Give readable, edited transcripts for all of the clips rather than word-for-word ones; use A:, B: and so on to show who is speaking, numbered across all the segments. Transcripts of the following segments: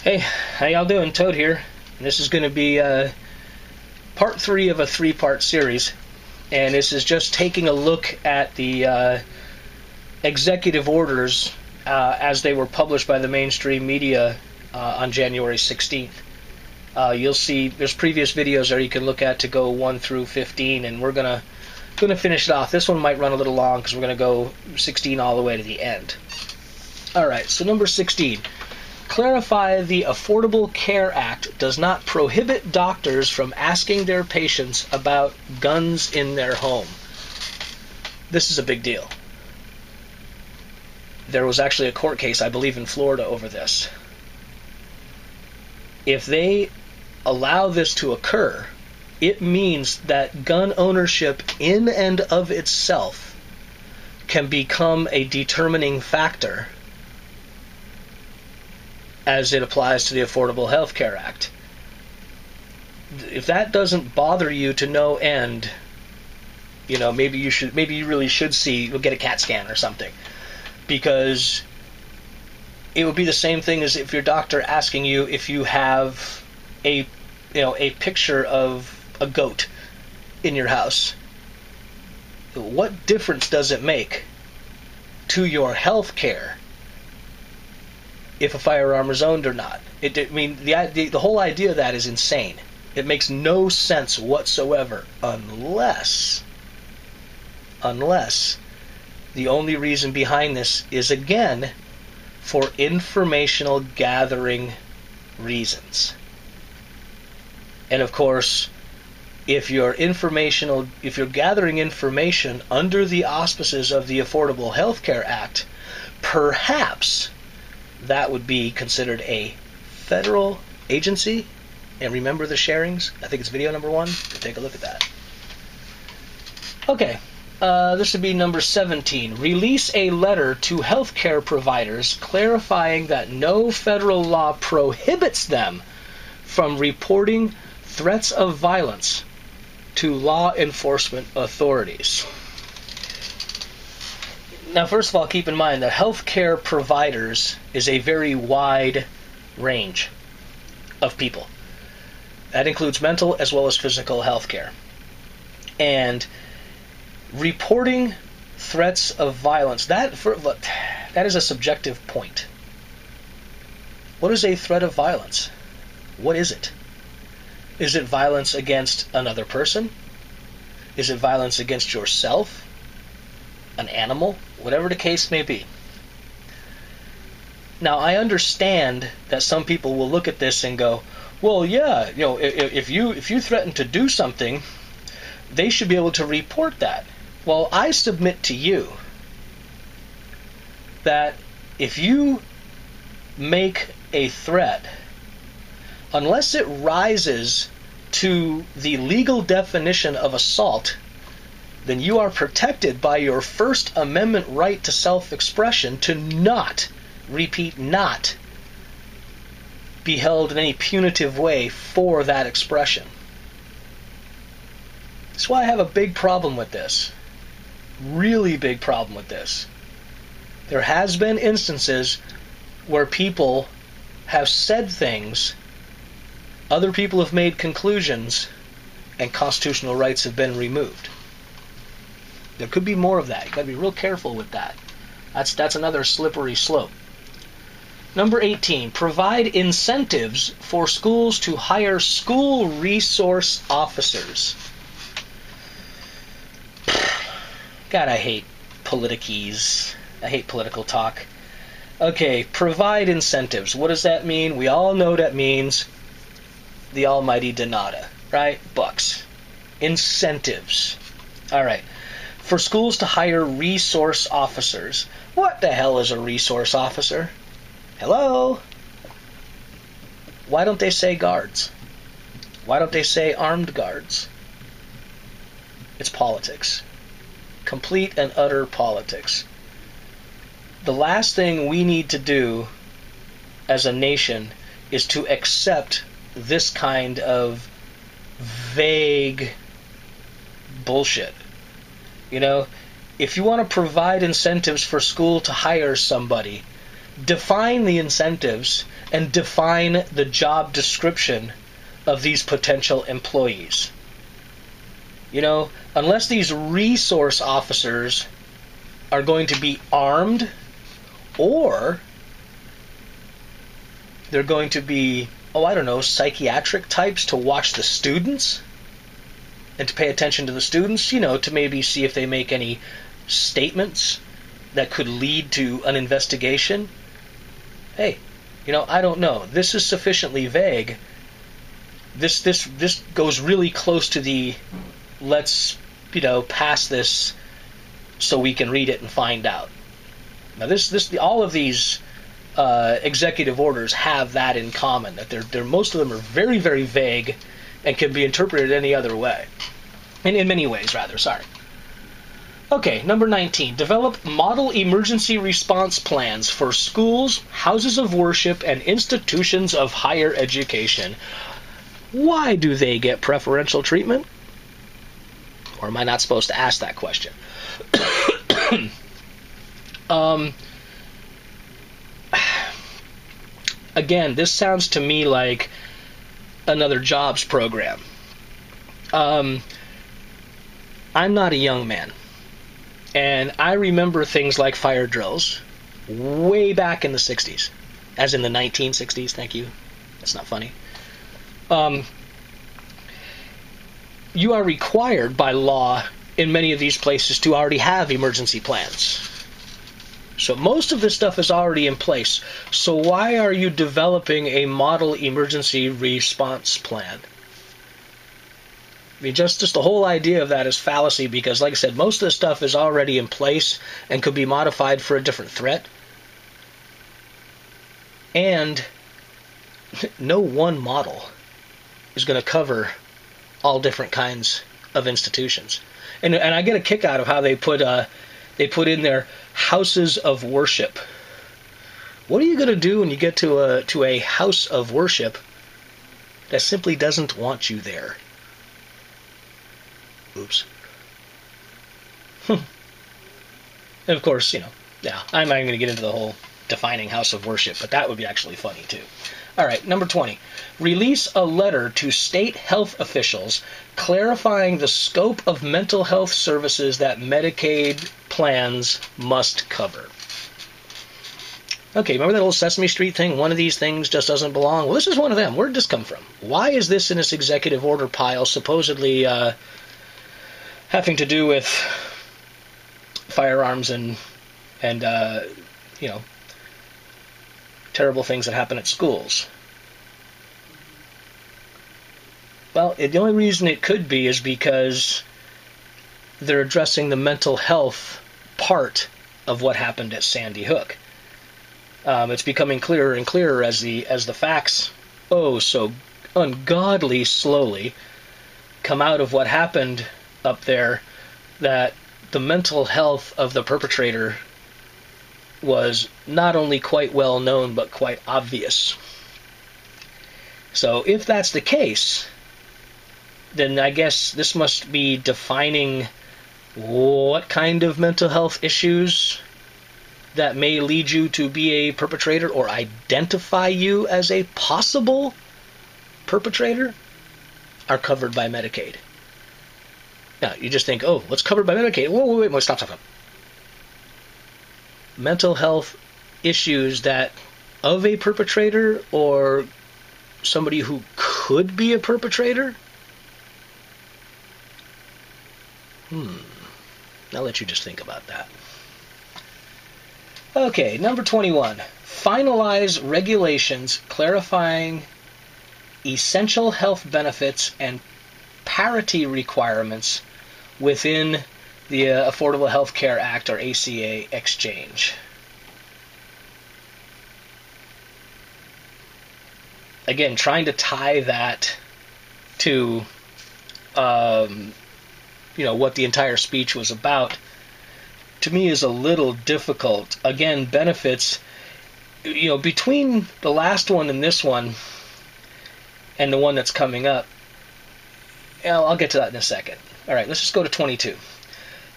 A: Hey, how y'all doing? Toad here. This is going to be part 3 of a 3-part series, and this is just taking a look at the executive orders as they were published by the mainstream media on January 16th. You'll see there's previous videos there you can look at to go 1 through 15, and we're gonna finish it off. This one might run a little long because we're gonna go 16 all the way to the end. All right, so number 16. Clarify the Affordable Care Act does not prohibit doctors from asking their patients about guns in their home. This is a big deal. There was actually a court case, I believe, in Florida over this. If they allow this to occur, it means that gun ownership in and of itself can become a determining factor as it applies to the Affordable Health Care Act. If that doesn't bother you to no end, you know, maybe you really should get a CAT scan or something, because it would be the same thing as if your doctor asking you if you have a picture of a goat in your house. What difference does it make to your health care if a firearm is owned or not? The whole idea of that is insane. It makes no sense whatsoever unless the only reason behind this is, again, for informational gathering reasons. And of course, if you're gathering information under the auspices of the Affordable Health Care Act, perhaps that would be considered a federal agency. And remember the sharings? I think it's video number 1. Take a look at that. Okay, this would be number 17. Release a letter to healthcare providers clarifying that no federal law prohibits them from reporting threats of violence to law enforcement authorities. Now, first of all, keep in mind that healthcare providers is a very wide range of people. That includes mental as well as physical health care. And reporting threats of violence, that is a subjective point. What is a threat of violence? What is it? Is it violence against another person? Is it violence against yourself? An animal? Whatever the case may be. Now, I understand that some people will look at this and go, well, yeah, if you threaten to do something, they should be able to report that. Well, I submit to you that if you make a threat, unless it rises to the legal definition of assault, then you are protected by your First Amendment right to self-expression to not be held in any punitive way for that expression. That's why I have a big problem with this. Really big problem with this. There has been instances where people have said things, other people have made conclusions, and constitutional rights have been removed. There could be more of that. You've got to be real careful with that. That's another slippery slope. Number 18, provide incentives for schools to hire school resource officers. God, I hate politicese. I hate political talk. Okay, provide incentives. What does that mean? We all know that means the almighty Donata, right? Bucks. Incentives. All right. For schools to hire resource officers. What the hell is a resource officer? Hello? Why don't they say guards? Why don't they say armed guards? It's politics. Complete and utter politics. The last thing we need to do as a nation is to accept this kind of vague bullshit. You know, if you want to provide incentives for school to hire somebody, define the incentives and define the job description of these potential employees. You know, unless these resource officers are going to be armed, or they're going to be, psychiatric types to watch the students and to pay attention to the students, to maybe see if they make any statements that could lead to an investigation. Hey, I don't know. This is sufficiently vague. This goes really close to the let's, pass this so we can read it and find out. Now all of these executive orders have that in common, that they're most of them are very, very vague and can be interpreted any other way. In many ways, rather, sorry. Okay, number 19. Develop model emergency response plans for schools, houses of worship, and institutions of higher education. Why do they get preferential treatment? Or am I not supposed to ask that question? Again, this sounds to me like another jobs program. I'm not a young man, and I remember things like fire drills way back in the 60s, as in the 1960s, thank you. That's not funny. You are required by law in many of these places to already have emergency plans. So most of this stuff is already in place. So why are you developing a model emergency response plan? I mean, just the whole idea of that is fallacy, because, like I said, most of the stuff is already in place and could be modified for a different threat. And no one model is going to cover all different kinds of institutions. And I get a kick out of how they put in there houses of worship. What are you going to do when you get to a house of worship that simply doesn't want you there? Oops. And of course, I'm not even going to get into the whole defining house of worship, but that would be actually funny too. All right, number 20. Release a letter to state health officials clarifying the scope of mental health services that Medicaid plans must cover. Okay, remember that old Sesame Street thing? One of these things just doesn't belong? Well, this is one of them. Where did this come from? Why is this in this executive order pile supposedly having to do with firearms and terrible things that happen at schools? Well, the only reason it could be is because they're addressing the mental health part of what happened at Sandy Hook. It's becoming clearer and clearer as the facts, so ungodly slowly, come out of what happened up there, that the mental health of the perpetrator was not only quite well known, but quite obvious. So if that's the case, then I guess this must be defining what kind of mental health issues that may lead you to be a perpetrator or identify you as a possible perpetrator are covered by Medicaid. Now, you just think, what's covered by Medicaid? Wait, stop. Mental health issues that of a perpetrator or somebody who could be a perpetrator? I'll let you just think about that. Okay, number 21. Finalize regulations clarifying essential health benefits and parity requirements within the Affordable Health Care Act, or ACA, exchange. Again, trying to tie that to what the entire speech was about, to me is a little difficult. Again, benefits, between the last one and this one and the one that's coming up, I'll get to that in a second. All right, let's just go to 22.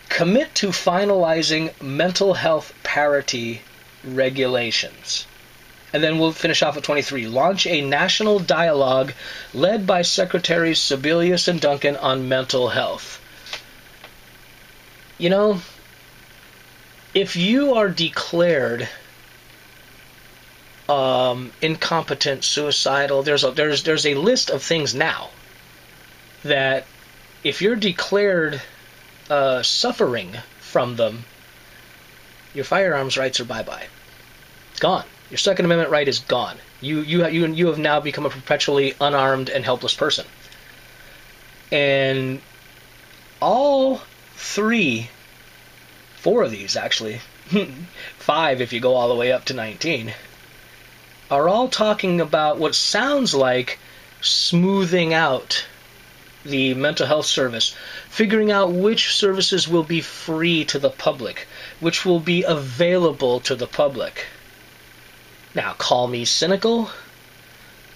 A: Commit to finalizing mental health parity regulations. And then we'll finish off with 23. Launch a national dialogue led by Secretaries Sebelius and Duncan on mental health. You know, if you are declared incompetent, suicidal, there's a list of things now that if you're declared suffering from them, your firearms rights are bye-bye. It's gone. Your Second Amendment right is gone. You have now become a perpetually unarmed and helpless person. And all four of these actually, 5 if you go all the way up to 19, are all talking about what sounds like smoothing out the mental health service, figuring out which services will be free to the public, which will be available to the public. Now, call me cynical,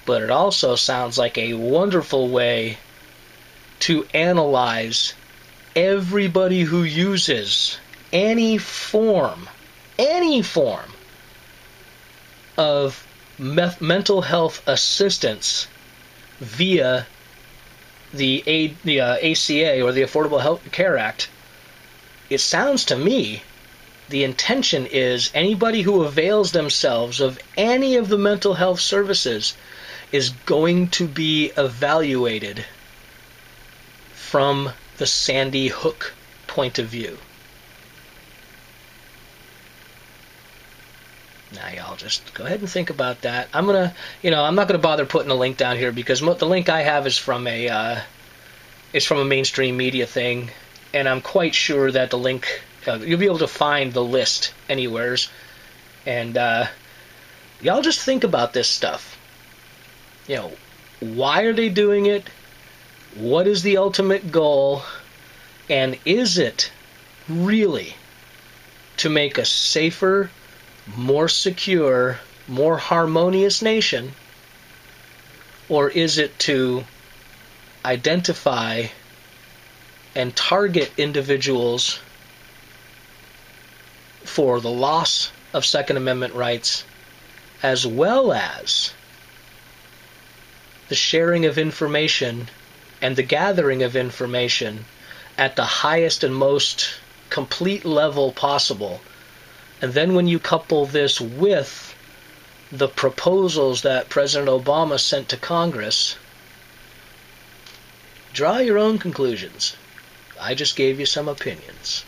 A: but it also sounds like a wonderful way to analyze everybody who uses any form of mental health assistance via the ACA or the Affordable Health Care Act. It sounds to me the intention is anybody who avails themselves of any of the mental health services is going to be evaluated from the Sandy Hook point of view. Now, y'all just go ahead and think about that. I'm not gonna bother putting a link down here because the link I have is from a mainstream media thing, and I'm quite sure that the link you'll be able to find the list anywheres. And y'all just think about this stuff. You know, why are they doing it? What is the ultimate goal? And is it really to make a safer, more secure, more harmonious nation? Or is it to identify and target individuals for the loss of Second Amendment rights, as well as the sharing of information and the gathering of information at the highest and most complete level possible? And then when you couple this with the proposals that President Obama sent to Congress, draw your own conclusions. I just gave you some opinions.